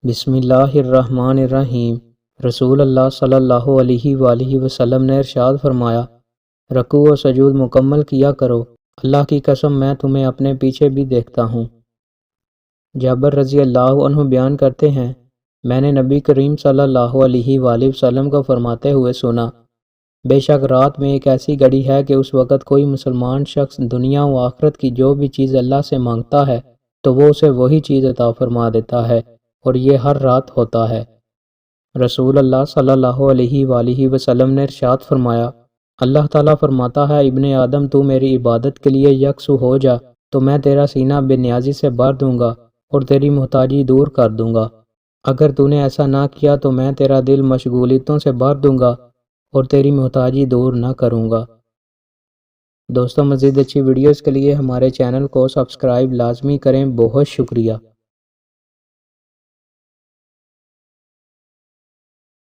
بسم اللہ الرحمن الرحیم۔ رسول اللہ صلی اللہ علیہ وآلہ وسلم نے ارشاد فرمایا، رکوع و سجود مکمل کیا کرو، اللہ کی قسم میں تمہیں اپنے پیچھے بھی دیکھتا ہوں۔ جابر رضی اللہ عنہ بیان کرتے ہیں، میں نے نبی کریم صلی اللہ علیہ وآلہ وسلم کو فرماتے ہوئے سنا، بے شک رات میں ایک ایسی گھڑی ہے کہ اس وقت کوئی مسلمان شخص دنیا و آخرت کی جو بھی چیز اللہ سے مانگتا ہے تو وہ اسے وہی چیز عطا فرما دیتا ہے، اور یہ ہر رات ہوتا ہے۔ رسول اللہ صلی اللہ علیہ وآلہ وسلم نے ارشاد فرمایا، اللہ تعالیٰ فرماتا ہے، ابن آدم تو میری عبادت کے لیے یکسو ہو جا تو میں تیرا سینہ بے نیازی سے بھر دوں گا اور تیری محتاجی دور کر دوں گا۔ اگر تو نے ایسا نہ کیا تو میں تیرا دل مشغولیتوں سے بھر دوں گا اور تیری محتاجی دور نہ کروں گا۔ دوستوں، مزید اچھی ویڈیوز کے لیے ہمارے چینل کو سبسکرائب لازمی کریں۔ بہت شکریہ۔